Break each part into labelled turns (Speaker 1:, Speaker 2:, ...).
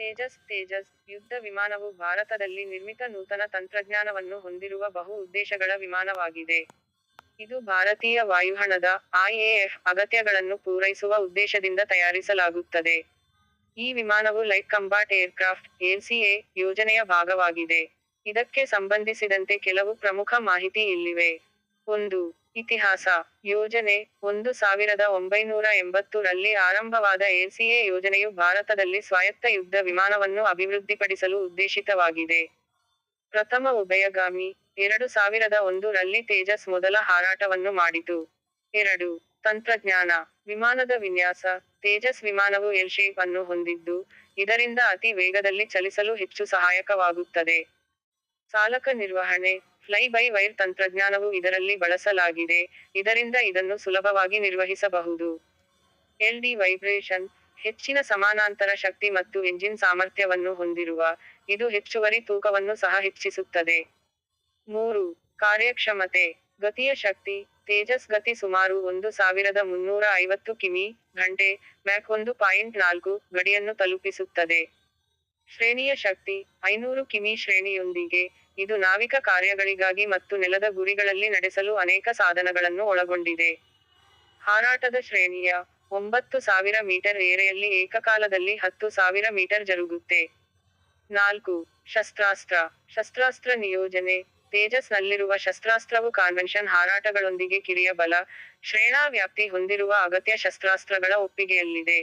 Speaker 1: ತೇಜಸ್ ಯುದ್ಧ ವಿಮಾನವು ಭಾರತದಲ್ಲಿ ನಿರ್ಮಿತ ನೂತನ ತಂತ್ರಜ್ಞಾನವನ್ನು ಹೊಂದಿರುವ ಬಹು ಉದ್ದೇಶಗಳ ವಿಮಾನವಾಗಿದೆ. ಇದು ಭಾರತೀಯ ವಾಯುಯಾನದ ಐಎಎಫ್ ಅಗತ್ಯಗಳನ್ನು ಪೂರೈಸುವ ಉದ್ದೇಶದಿಂದ ತಯಾರಿಸಲಾಗುತ್ತದೆ. ಈ ವಿಮಾನವು ಲೈಟ್ ಕಂಬಾಟ್ ಏರ್ಕ್ರಾಫ್ಟ್ (LCA) ಯೋಜನೆಯ ಭಾಗವಾಗಿದೆ. ಇದಕ್ಕೆ ಸಂಬಂಧಿಸಿದಂತೆ ಕೆಲವು ಪ್ರಮುಖ ಮಾಹಿತಿ ಇಲ್ಲಿವೆ. 1. ಇತಿಹಾಸ. ಯೋಜನೆ 1980 ರಲ್ಲಿ ಆರಂಭವಾದ LCA ಯೋಜನೆಯು ಭಾರತದಲ್ಲಿ ಸ್ವಾಯತ್ತ ಯುದ್ಧ ವಿಮಾನವನ್ನು ಅಭಿವೃದ್ಧಿಪಡಿಸಲು ಉದ್ದೇಶಿತವಾಗಿದೆ. ಪ್ರಥಮ ಉಭಯಗಾಮಿ 2001 ರಲ್ಲಿ ತೇಜಸ್ ಮೊದಲ ಹಾರಾಟವನ್ನು ಮಾಡಿತು. 2. ತಂತ್ರಜ್ಞಾನ. ವಿಮಾನದ ವಿನ್ಯಾಸ. ತೇಜಸ್ ವಿಮಾನವು ಎಲ್ ಶೇಪ್ ಅನ್ನು ಹೊಂದಿದ್ದು, ಇದರಿಂದ ಅತಿ ವೇಗದಲ್ಲಿ ಚಲಿಸಲು ಹೆಚ್ಚು ಸಹಾಯಕವಾಗುತ್ತದೆ. ಚಾಲಕ ನಿರ್ವಹಣೆ. ಫ್ಲೈ ಬೈ ವೈರ್ ತಂತ್ರಜ್ಞಾನವು ಇದರಲ್ಲಿ ಬಳಸಲಾಗಿದೆ, ಇದರಿಂದ ಇದನ್ನು ಸುಲಭವಾಗಿ ನಿರ್ವಹಿಸಬಹುದು. ಎಲ್ಡಿ ವೈಬ್ರೇಷನ್. ಹೆಚ್ಚಿನ ಸಮಾನಾಂತರ ಶಕ್ತಿ ಮತ್ತು ಎಂಜಿನ್ ಸಾಮರ್ಥ್ಯವನ್ನು ಹೊಂದಿರುವ, ಇದು ಹೆಚ್ಚುವರಿ ತೂಕವನ್ನು ಸಹ ಹೆಚ್ಚಿಸುತ್ತದೆ. 3. ಕಾರ್ಯಕ್ಷಮತೆ. ಗತಿಯ ಶಕ್ತಿ. ತೇಜಸ್ ಗತಿ ಸುಮಾರು 1350 ಕಿ.ಮೀ/ಗಂಟೆ ಮ್ಯಾಕ್ 1.4 ಗಡಿಯನ್ನು ತಲುಪಿಸುತ್ತದೆ. ಶ್ರೇಣಿಯ ಶಕ್ತಿ. 500 ಕಿಮಿ ಶ್ರೇಣಿಯೊಂದಿಗೆ, ಇದು ನಾವಿಕ ಕಾರ್ಯಗಳಿಗಾಗಿ ಮತ್ತು ನೆಲದ ಗುರಿಗಳಲ್ಲಿ ನಡೆಸಲು ಅನೇಕ ಸಾಧನಗಳನ್ನು ಒಳಗೊಂಡಿದೆ. ಹಾರಾಟದ ಶ್ರೇಣಿಯ. 9000 ಮೀಟರ್ ಏರೆಯಲ್ಲಿ ಏಕಕಾಲದಲ್ಲಿ 10,000 ಮೀಟರ್ ಜರುಗುತ್ತೆ. 4. ಶಸ್ತ್ರಾಸ್ತ್ರ. ಶಸ್ತ್ರಾಸ್ತ್ರ ನಿಯೋಜನೆ. ತೇಜಸ್ ನಲ್ಲಿರುವ ಶಸ್ತ್ರಾಸ್ತ್ರವು ಕನ್ವೆನ್ಷನ್ ಹಾರಾಟಗಳೊಂದಿಗೆ ಕಿರಿಯ ಬಲ, ಶ್ರೇಣಾ ವ್ಯಾಪ್ತಿ ಹೊಂದಿರುವ ಅಗತ್ಯ ಶಸ್ತ್ರಾಸ್ತ್ರಗಳ ಒಪ್ಪಿಗೆಯಲ್ಲಿದೆ.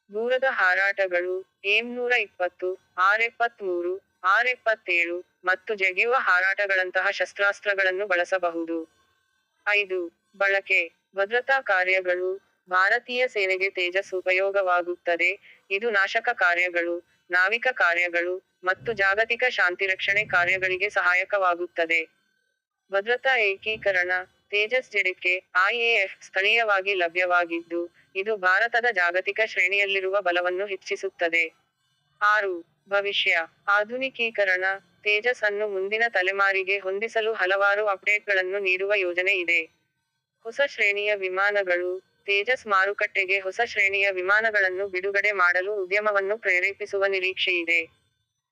Speaker 1: ದೂರದ ಹಾರಾಟಗಳು. AIM-120, R-73, R-77 ಮತ್ತು ಜಗ್ಗುವ ಹಾರಾಟಗಳಂತಹ ಶಸ್ತ್ರಾಸ್ತ್ರಗಳನ್ನು ಬಳಸಬಹುದು. 5. ಬಳಕೆ. ಭದ್ರತಾ ಕಾರ್ಯಗಳು. ಭಾರತೀಯ ಸೇನೆಗೆ ತೇಜಸ್ ಉಪಯೋಗವಾಗುತ್ತದೆ, ಇದು ನಾಶಕ ಕಾರ್ಯಗಳು, ನಾವಿಕ ಕಾರ್ಯಗಳು, ಮತ್ತು ಜಾಗತಿಕ ಶಾಂತಿರಕ್ಷಣೆ ಕಾರ್ಯಗಳಿಗೆ ಸಹಾಯಕವಾಗುತ್ತದೆ. ಭದ್ರತಾ ಏಕೀಕರಣ. ತೇಜಸ್ ಜೆಡಿಕೆ ಐಎಎಫ್ ಸ್ಥಳೀಯವಾಗಿ ಲಭ್ಯವಾಗಿದ್ದು, ಇದು ಭಾರತದ ಜಾಗತಿಕ ಶ್ರೇಣಿಯಲ್ಲಿರುವ ಬಲವನ್ನು ಹೆಚ್ಚಿಸುತ್ತದೆ. 6. ಭವಿಷ್ಯ. ಆಧುನಿಕೀಕರಣ. ತೇಜಸ್ ಅನ್ನು ಮುಂದಿನ ತಲೆಮಾರಿಗೆ ಹೊಂದಿಸಲು ಹಲವಾರು ಅಪ್ಡೇಟ್ಗಳನ್ನು ನೀಡುವ ಯೋಜನೆ ಇದೆ. ಹೊಸ ಶ್ರೇಣಿಯ ವಿಮಾನಗಳು. ತೇಜಸ್ ಮಾರುಕಟ್ಟೆಗೆ ಹೊಸ ಶ್ರೇಣಿಯ ವಿಮಾನಗಳನ್ನು ಬಿಡುಗಡೆ ಮಾಡಲು ಉದ್ಯಮವನ್ನು ಪ್ರೇರೇಪಿಸುವ ನಿರೀಕ್ಷೆಯಿದೆ.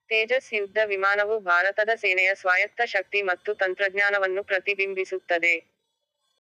Speaker 1: ತೇಜಸ್ ಯುದ್ಧ ವಿಮಾನವು ಭಾರತದ ಸೇನೆಯ ಸ್ವಾಯತ್ತ ಶಕ್ತಿ ಮತ್ತು ತಂತ್ರಜ್ಞಾನವನ್ನು ಪ್ರತಿಬಿಂಬಿಸುತ್ತದೆ.